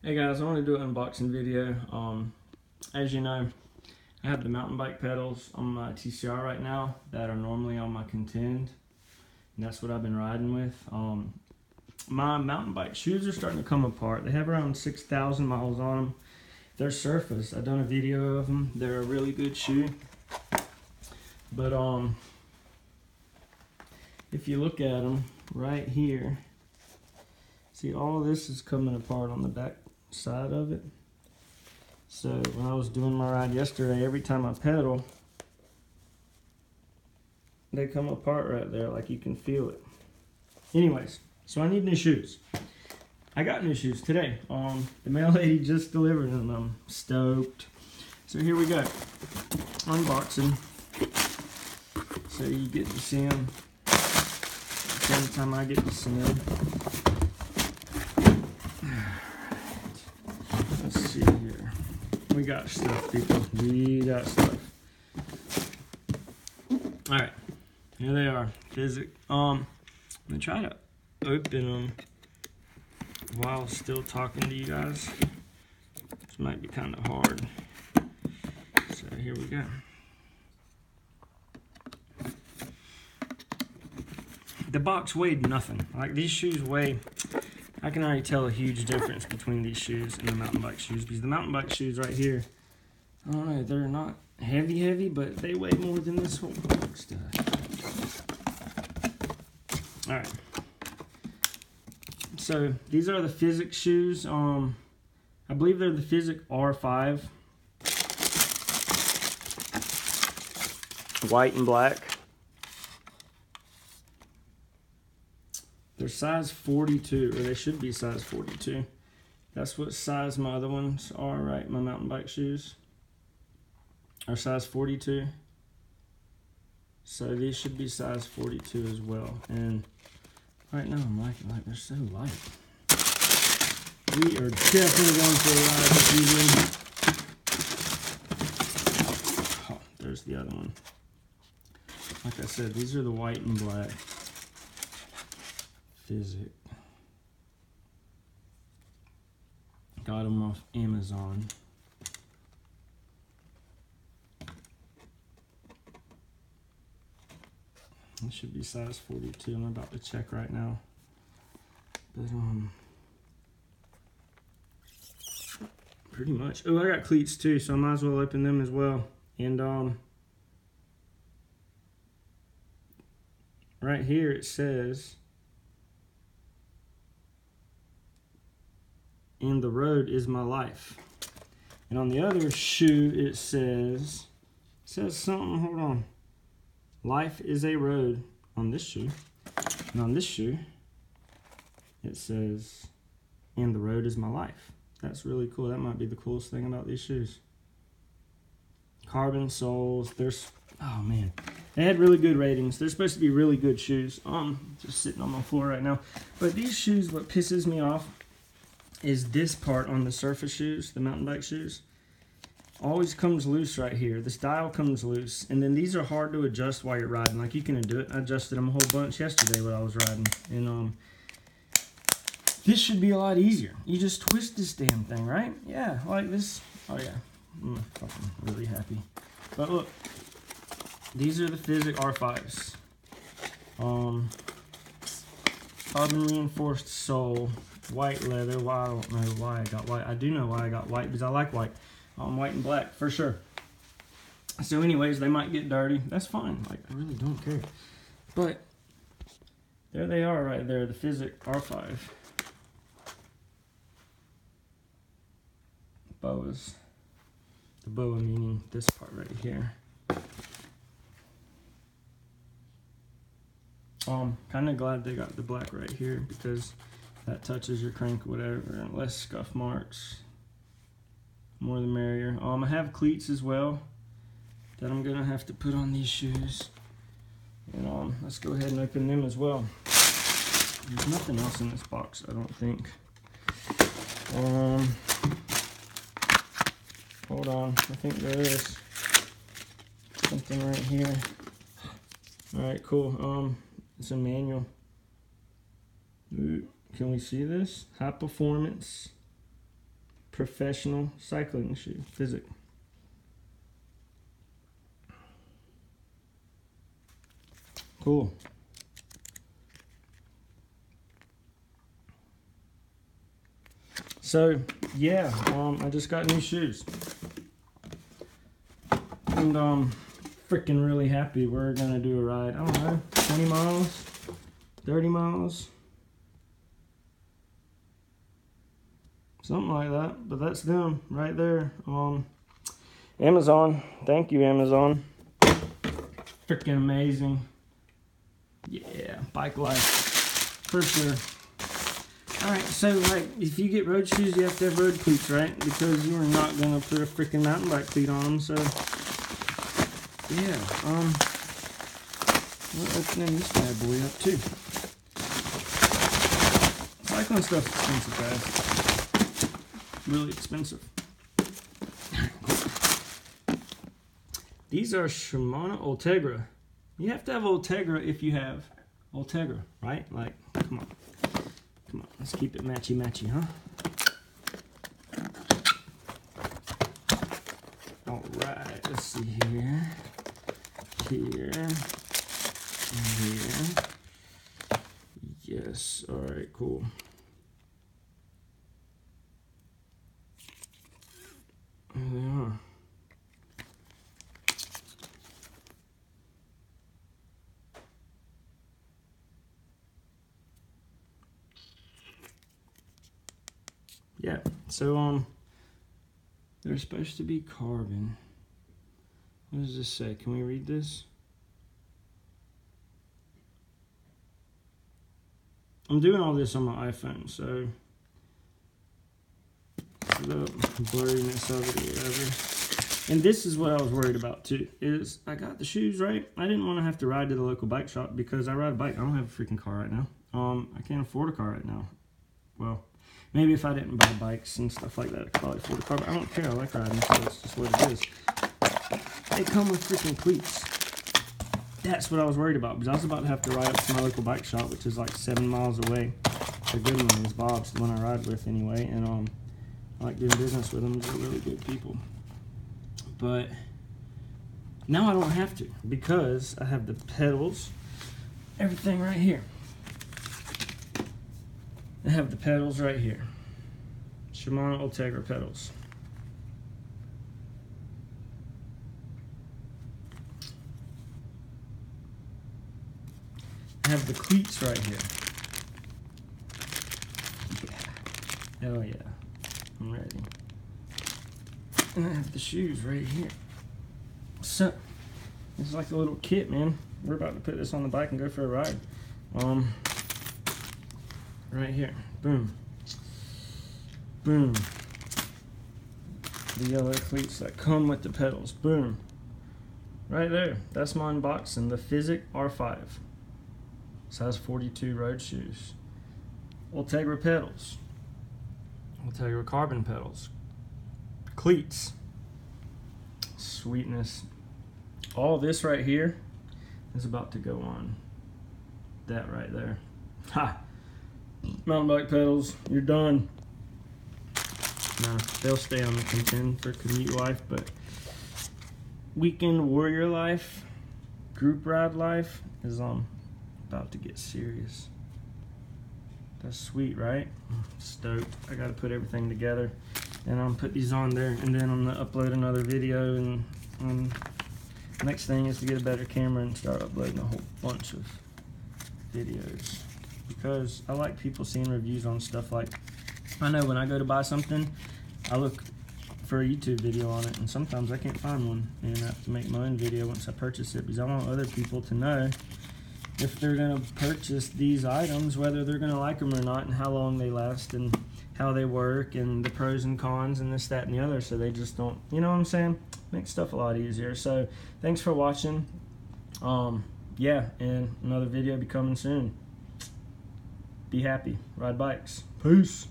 Hey guys, I want to do an unboxing video. As you know, I have the mountain bike pedals on my TCR right now that are normally on my Contend, and that's what I've been riding with. My mountain bike shoes are starting to come apart. They have around 6,000 miles on them. They're Surface. I've done a video of them. They're a really good shoe. But if you look at them right here, see all this is coming apart on the back side of it. So when I was doing my ride yesterday, every time I pedal, they come apart right there, like you can feel it. Anyways, so I need new shoes. I got new shoes today. The mail lady just delivered them. I'm stoked. So here we go. Unboxing. So you get to see them the same time I get to see them. Let's see here. We got stuff, people. We got stuff. Alright. Here they are. Fizik. I'm going to try to open them while still talking to you guys. This might be kind of hard. So here we go. The box weighed nothing. Like, these shoes weigh, I can already tell a huge difference between these shoes and the mountain bike shoes, because the mountain bike shoes right here, I don't know, they're not heavy, but they weigh more than this whole box does. Alright. So these are the Fizik shoes. I believe they're the Fizik R5. White and black. They're size 42, or they should be size 42. That's what size my other ones are, right? My mountain bike shoes are size 42. So these should be size 42 as well. And right now I'm liking, like, they're so light. We are definitely going for a ride this evening. Oh, there's the other one. Like I said, these are the white and black Fizik. Got them off Amazon. It should be size 42. I'm about to check right now. But pretty much. Oh, I got cleats too, so I might as well open them as well. And right here it says, "And the road is my life." And on the other shoe it says something, hold on. "Life is a road" on this shoe. And on this shoe it says, "And the road is my life." That's really cool. That might be the coolest thing about these shoes. Carbon soles. Oh man, they had really good ratings. They're supposed to be really good shoes. Just sitting on my floor right now. But these shoes, what pisses me off is this part on the Surface shoes, the mountain bike shoes, always comes loose right here. This dial comes loose, and then these are hard to adjust while you're riding. Like, you can do it. I adjusted them a whole bunch yesterday while I was riding, and this should be a lot easier. You just twist this damn thing, right? Yeah, like this. Oh yeah, I'm fucking really happy. But look, these are the Fizik R5s. Carbon reinforced sole, white leather. Well, I don't know why I got white. I do know why I got white, because I like white. White and black for sure. So anyways, they might get dirty. That's fine. Like, I really don't care. But there they are right there, the Fizik R5. Boas. The boa meaning this part right here. Kind of glad they got the black right here, because that touches your crank or whatever, and less scuff marks. More the merrier. I have cleats as well that I'm gonna have to put on these shoes. And let's go ahead and open them as well. There's nothing else in this box, I don't think. Hold on, I think there is something right here. Alright, cool. It's a manual. Ooh, can we see this? High performance professional cycling shoe, Fizik. Cool. So yeah, I just got new shoes, and freaking really happy. We're gonna do a ride. I don't know, 20 miles, 30 miles, something like that. But that's them right there. Amazon, thank you, Amazon. Freaking amazing. Yeah, bike life for sure. Alright, so like if you get road shoes, you have to have road cleats, right? Because you are not gonna put a freaking mountain bike cleat on them. So yeah, we're opening this bad boy up too. Cycling stuff's expensive, guys. Really expensive. These are Shimano Ultegra. You have to have Ultegra if you have Ultegra, right? Like, come on. Come on, let's keep it matchy-matchy, huh? Alright, let's see here. Here. And here. Yes, alright, cool. There they are. Yeah, so they're supposed to be carbon. What does this say? Can we read this? I'm doing all this on my iPhone, so the blurriness of it or whatever. And this is what I was worried about too, is I got the shoes right. I didn't want to have to ride to the local bike shop because I ride a bike. I don't have a freaking car right now. I can't afford a car right now. Well, maybe if I didn't buy bikes and stuff like that, I could probably afford a car, but I don't care. I like riding, so it's just what it is. They come with freaking cleats. That's what I was worried about, because I was about to have to ride up to my local bike shop, which is like 7 miles away. They're good ones, Bob's the one I ride with anyway, and I like doing business with them. They're really good people. But now I don't have to, because I have the pedals, everything right here. I have the pedals right here. Shimano Ultegra pedals. I have the cleats right here. Yeah. Oh yeah. I'm ready. And I have the shoes right here. So, it's like a little kit, man. We're about to put this on the bike and go for a ride. Right here. Boom. Boom. The yellow cleats that come with the pedals. Boom. Right there. That's my unboxing. The Fizik R5. Size 42 road shoes. Ultegra pedals. Ultegra carbon pedals. Cleats. Sweetness. All this right here is about to go on that right there. Ha! Mountain bike pedals, you're done. No, they'll stay on the contend for commute life, but weekend warrior life, group ride life is about to get serious. That's sweet, right? Stoked. I gotta put everything together, and I'll put these on there, and then I'm gonna upload another video, and next thing is to get a better camera and start uploading a whole bunch of videos, because I like people seeing reviews on stuff. Like, I know when I go to buy something, I look for a YouTube video on it, and sometimes I can't find one, and I have to make my own video once I purchase it, because I want other people to know if they're going to purchase these items, whether they're going to like them or not, and how long they last, and how they work, and the pros and cons, and this, that, and the other, so they just don't, you know what I'm saying? Makes stuff a lot easier. So thanks for watching. Yeah, and another video will be coming soon. Be happy, ride bikes. Peace.